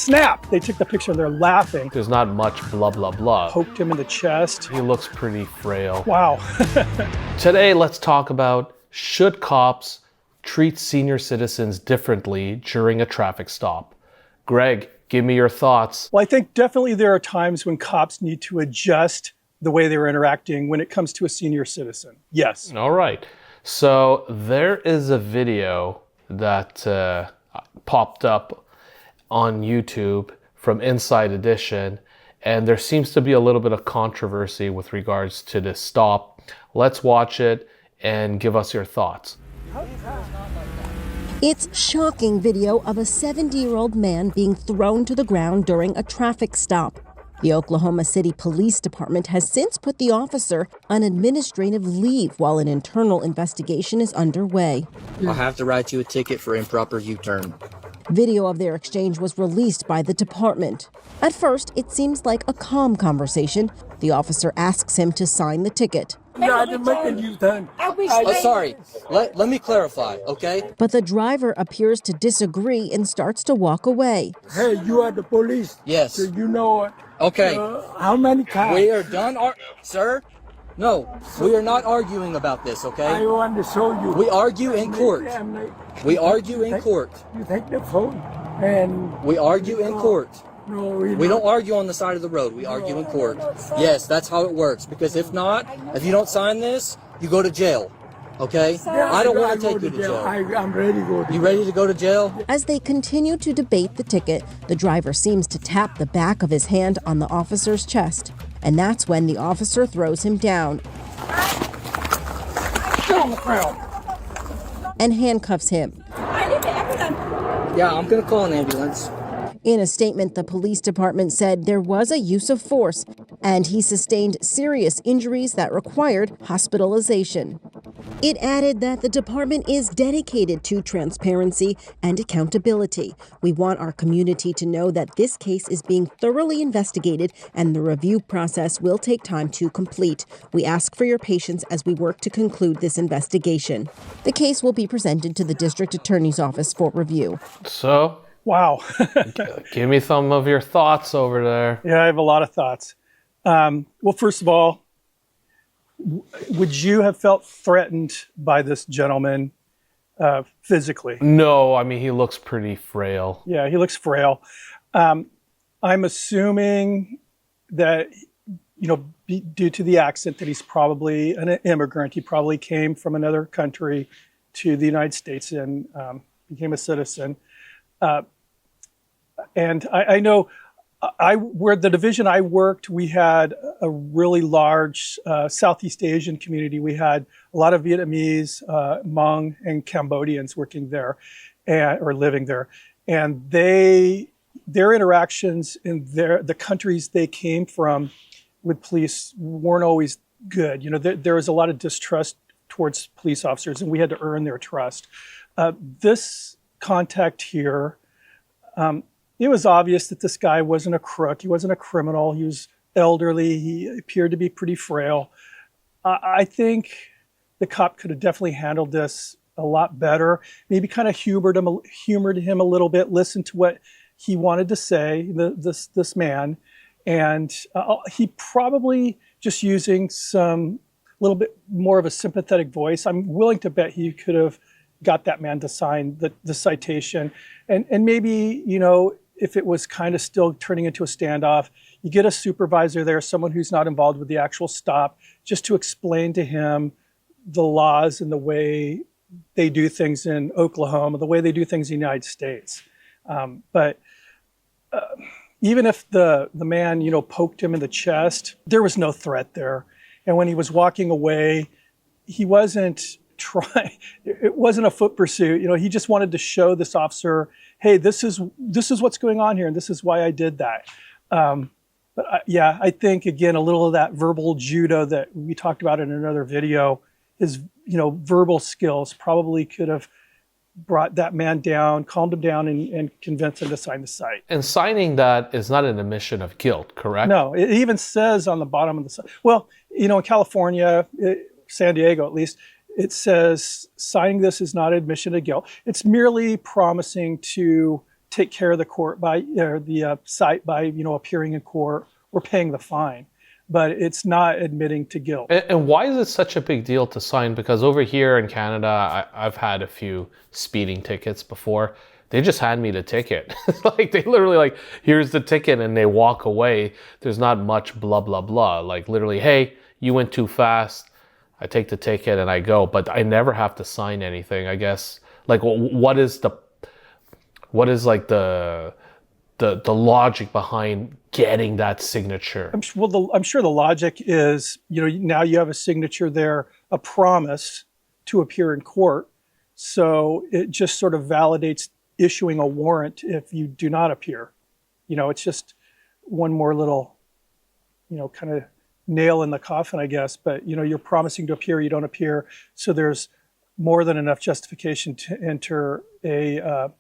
snap. They took the picture and they're laughing. There's not much blah, blah, blah. Poked him in the chest. He looks pretty frail. Wow. Today, let's talk about, should cops treat senior citizens differently during a traffic stop? Greg, give me your thoughts. Well, I think definitely there are times when cops need to adjust the way they're interacting when it comes to a senior citizen. Yes. All right. So there is a video that popped up on YouTube from Inside Edition, and there seems to be a little bit of controversy with regards to this stop. Let's watch it and give us your thoughts. It's shocking video of a 70-year-old man being thrown to the ground during a traffic stop. The Oklahoma City Police Department has since put the officer on administrative leave while an internal investigation is underway. I'll have to write you a ticket for improper U-turn. Video of their exchange was released by the department. At first, it seems like a calm conversation. The officer asks him to sign the ticket. No, I didn't make a U-turn. Sorry, let me clarify, okay? But the driver appears to disagree and starts to walk away. Hey, you are the police. Yes. So you know okay. How many cars? We are done, sir? No, we are not arguing about this, okay? I want to show you. We argue in court. We argue in court. You take the phone and... We argue in court. No, we don't argue on the side of the road. We argue in court. Yes, that's how it works. Because if not, if you don't sign this, you go to jail. Okay? Yeah, I don't want to take you to jail. I'm ready to go to jail. You ready to go to jail? As they continue to debate the ticket, the driver seems to tap the back of his hand on the officer's chest. And that's when the officer throws him down and handcuffs him. Yeah, I'm going to call an ambulance. In a statement, the police department said there was a use of force, and he sustained serious injuries that required hospitalization. It added that the department is dedicated to transparency and accountability. We want our community to know that this case is being thoroughly investigated, and the review process will take time to complete. We ask for your patience as we work to conclude this investigation. The case will be presented to the district attorney's office for review. So... Wow. Give me some of your thoughts over there. Yeah, I have a lot of thoughts. Well, first of all, would you have felt threatened by this gentleman physically? No, I mean, he looks pretty frail. Yeah, he looks frail. I'm assuming that, due to the accent, that he's probably an immigrant. He probably came from another country to the United States and became a citizen. And I know where the division I worked, we had a really large Southeast Asian community. We had a lot of Vietnamese, Hmong, and Cambodians working there or living there. And their interactions in the countries they came from with police weren't always good. There was a lot of distrust towards police officers, and we had to earn their trust. This contact here, it was obvious that this guy wasn't a crook. He wasn't a criminal. He was elderly. He appeared to be pretty frail. I think the cop could have definitely handled this a lot better. Maybe kind of humored him a little bit, listened to what he wanted to say, this man. And he probably just using some little bit more of a sympathetic voice. I'm willing to bet he could have got that man to sign the citation. And maybe, if it was kind of still turning into a standoff, you get a supervisor there, someone who's not involved with the actual stop, just to explain to him the laws and the way they do things in Oklahoma, the way they do things in the United States. But even if the man, poked him in the chest, there was no threat there. And when he was walking away, he wasn't it wasn't a foot pursuit. He just wanted to show this officer, hey, this is what's going on here, and this is why I did that. But I think, again, a little of that verbal judo that we talked about in another video, his verbal skills probably could have brought that man down, calmed him down, and convinced him to sign the cite. And signing that is not an admission of guilt, correct? No, it even says on the bottom of the site. Well, in California, San Diego at least, it says signing this is not admission of guilt. It's merely promising to take care of the court by, or the site by, appearing in court or paying the fine. But it's not admitting to guilt. And why is it such a big deal to sign? Because over here in Canada, I've had a few speeding tickets before. They just hand me the ticket. Like they literally like, here's the ticket, and they walk away. There's not much blah, blah, blah. Like literally, hey, you went too fast. I take the ticket and I go, but I never have to sign anything, I guess. Like what is like the logic behind getting that signature? I'm sure the logic is, now you have a signature there, a promise to appear in court. So it just sort of validates issuing a warrant if you do not appear. It's just one more little, kind of nail in the coffin, I guess. But, you're promising to appear, you don't appear. So there's more than enough justification to enter a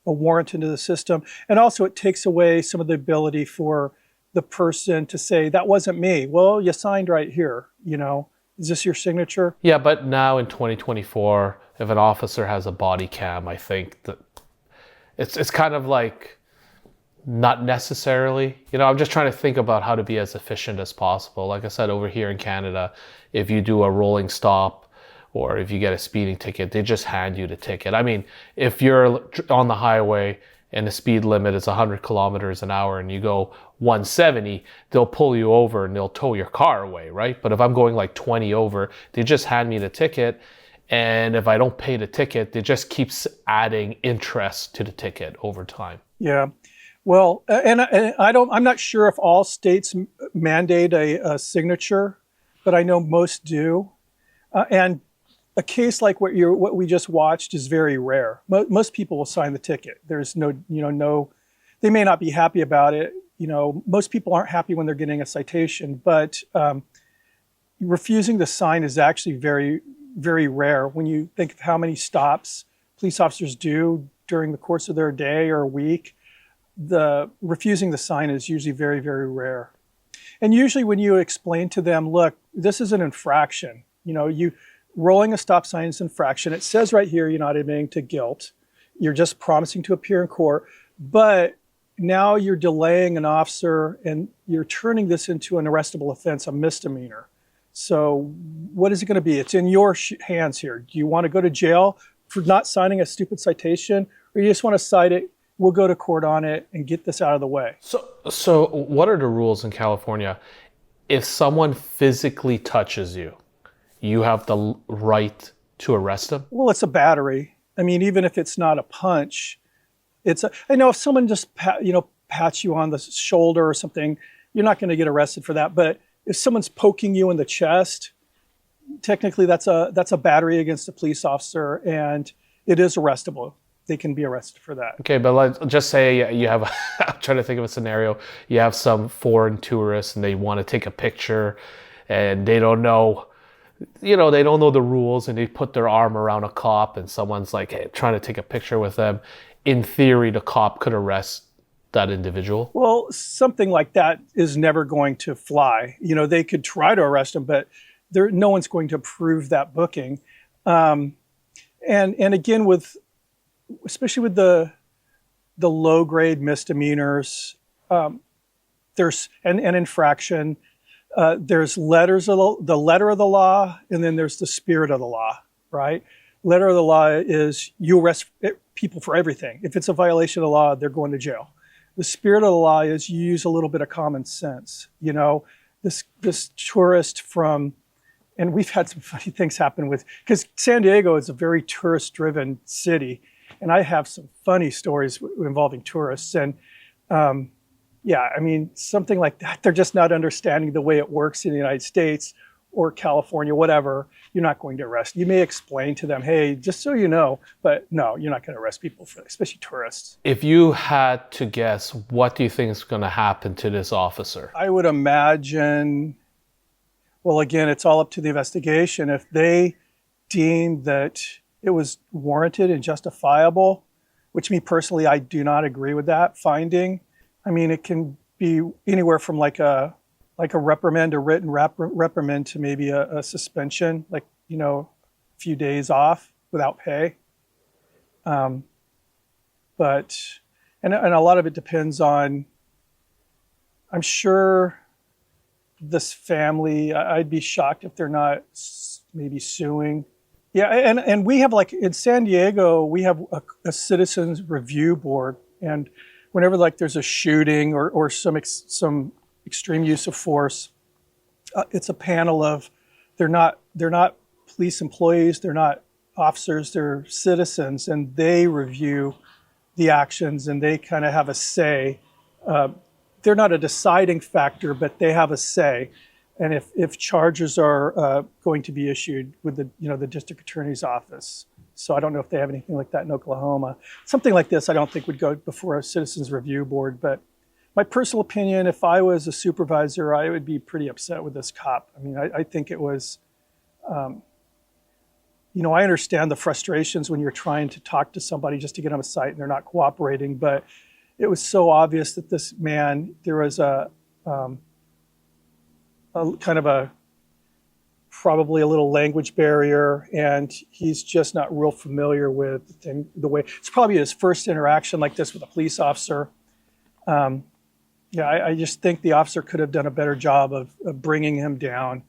warrant into the system. And also it takes away some of the ability for the person to say, that wasn't me. Well, you signed right here, Is this your signature? Yeah, but now in 2024, if an officer has a body cam, I think that it's kind of like not necessarily. I'm just trying to think about how to be as efficient as possible. Like I said, over here in Canada, if you do a rolling stop or if you get a speeding ticket, they just hand you the ticket. I mean, if you're on the highway and the speed limit is 100 kilometers an hour and you go 170, they'll pull you over and they'll tow your car away, right? But if I'm going like 20 over, they just hand me the ticket. And if I don't pay the ticket, it just keeps adding interest to the ticket over time. Yeah. Well, and I'm not sure if all states mandate a signature, but I know most do. And a case like what we just watched is very rare. Most people will sign the ticket. There's no, they may not be happy about it. Most people aren't happy when they're getting a citation, but refusing to sign is actually very, very rare when you think of how many stops police officers do during the course of their day or a week. The refusing to sign is usually very, very rare. And usually when you explain to them, look, this is an infraction. You rolling a stop sign is an infraction. It says right here, you're not admitting to guilt. You're just promising to appear in court. But now you're delaying an officer and you're turning this into an arrestable offense, a misdemeanor. So what is it going to be? It's in your hands here. Do you want to go to jail for not signing a stupid citation, or you just want to cite it? We'll go to court on it and get this out of the way. So what are the rules in California? If someone physically touches you, you have the right to arrest them? Well, it's a battery. I mean, even if it's not a punch, I know if someone just pats you on the shoulder or something, you're not going to get arrested for that. But if someone's poking you in the chest, technically that's a battery against a police officer, and it is arrestable. They can be arrested for that. Okay, but let's just say you have, I'm trying to think of a scenario. You have some foreign tourists and they want to take a picture and they don't know, they don't know the rules, and they put their arm around a cop and someone's like, hey, trying to take a picture with them. In theory, the cop could arrest that individual? Well, something like that is never going to fly. They could try to arrest him, but no one's going to approve that booking. And again, especially with the low grade misdemeanors, there's an infraction. There's the letter of the law, and then there's the spirit of the law, right? Letter of the law is you arrest people for everything. If it's a violation of the law, they're going to jail. The spirit of the law is you use a little bit of common sense. This tourist and we've had some funny things happen because San Diego is a very tourist-driven city, and I have some funny stories involving tourists. And something like that, they're just not understanding the way it works in the United States or California, whatever. You're not going to arrest. You may explain to them, hey, just so you know, but no, you're not going to arrest people especially tourists. If you had to guess, what do you think is going to happen to this officer? I would imagine, well, again, it's all up to the investigation. If they deem that it was warranted and justifiable, which me personally, I do not agree with that finding. I mean, it can be anywhere from like a reprimand, a written reprimand, to maybe a suspension, a few days off without pay. But And a lot of it depends on, I'm sure this family, I'd be shocked if they're not maybe suing. Yeah, and we have, like in San Diego, we have a citizens review board, and whenever like there's a shooting or some extreme use of force, it's a panel of, they're not police employees, they're not officers, they're citizens, and they review the actions and they kind of have a say. They're not a deciding factor, but they have a say. And if charges are going to be issued with the district attorney's office. So I don't know if they have anything like that in Oklahoma. Something like this I don't think would go before a citizens review board, but my personal opinion, if I was a supervisor, I would be pretty upset with this cop. I mean, I think it was, I understand the frustrations when you're trying to talk to somebody just to get on a site and they're not cooperating, but it was so obvious that this man, there was a kind of probably a little language barrier, and he's just not real familiar with the way. It's probably his first interaction like this with a police officer. I just think the officer could have done a better job of bringing him down,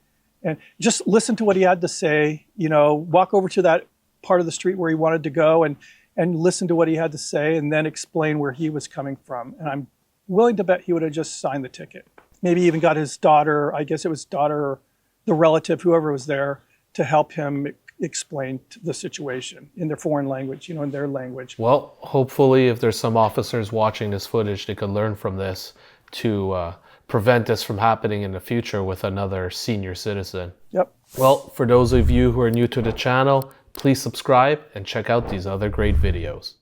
and just listen to what he had to say. Walk over to that part of the street where he wanted to go and listen to what he had to say, and then explain where he was coming from. And I'm willing to bet he would have just signed the ticket. Maybe even got his daughter, I guess it was daughter, or the relative, whoever was there, to help him explain the situation in their foreign language, in their language. Well, hopefully if there's some officers watching this footage, they could learn from this to prevent this from happening in the future with another senior citizen. Yep. Well, for those of you who are new to the channel, please subscribe and check out these other great videos.